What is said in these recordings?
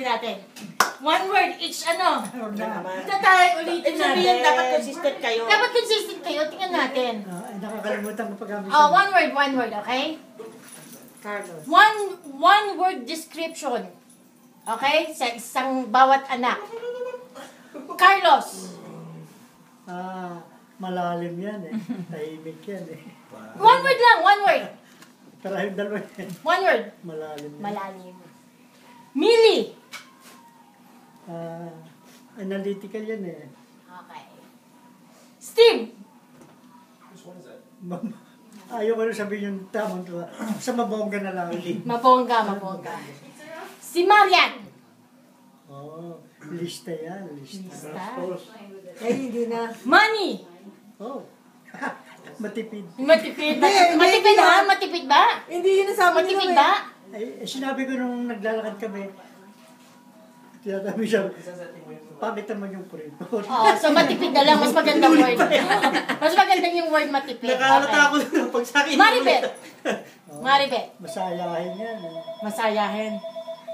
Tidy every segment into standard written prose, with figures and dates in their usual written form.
ulitin natin. One word each ano. naman. Ulitin Sabihin, natin. dapat consistent kayo. Dapat consistent kayo. Tingnan natin. Nakakalimutan ko pag Oh, one word, okay? Carlos. One word description. Okay? Sa isang bawat anak. Carlos. Malalim yan eh. Tahimik yan eh. One word lang, one word. Karahim dalawa yan. One word. Malalim yan. Malalim. Millie. Analytical yan eh. Okay. Steve. Ayaw ko na sabihin yung tamang tuwa. Sa mabongga na lang. Mabongga. Si Marian. Lista yan. Lista. Eh, hindi na. Money. Matipid. Matipid. Hindi, Matipid hindi ha? na. Matipid ba? Hindi yun nasama nila. Matipid ba? Sinabi ko nung naglalakad kami, tiyatabi siya, pangit naman yung kurento. So matipid na lang. Mas magandang word. Mas magandang yung word matipid. Nakalata ako na pag sa akin. Maribet. Masayahin yan. Masayahin.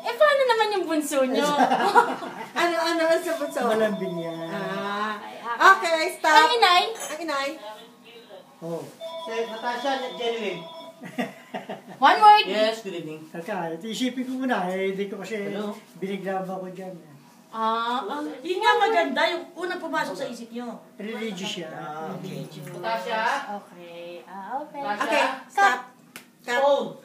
Paano naman yung bunso nyo? Ano ang sabot sa Malambing yan. Okay, stop. Ang inay? Ang inay. Natasha, Jenny. One word. Yes, good evening. Isipin ko muna hindi ko kasi binigraba ko dyan. Yun nga maganda, yung unang pumasok sa isip nyo. Religious yan. Natasha. Okay. Okay, stop. Phone.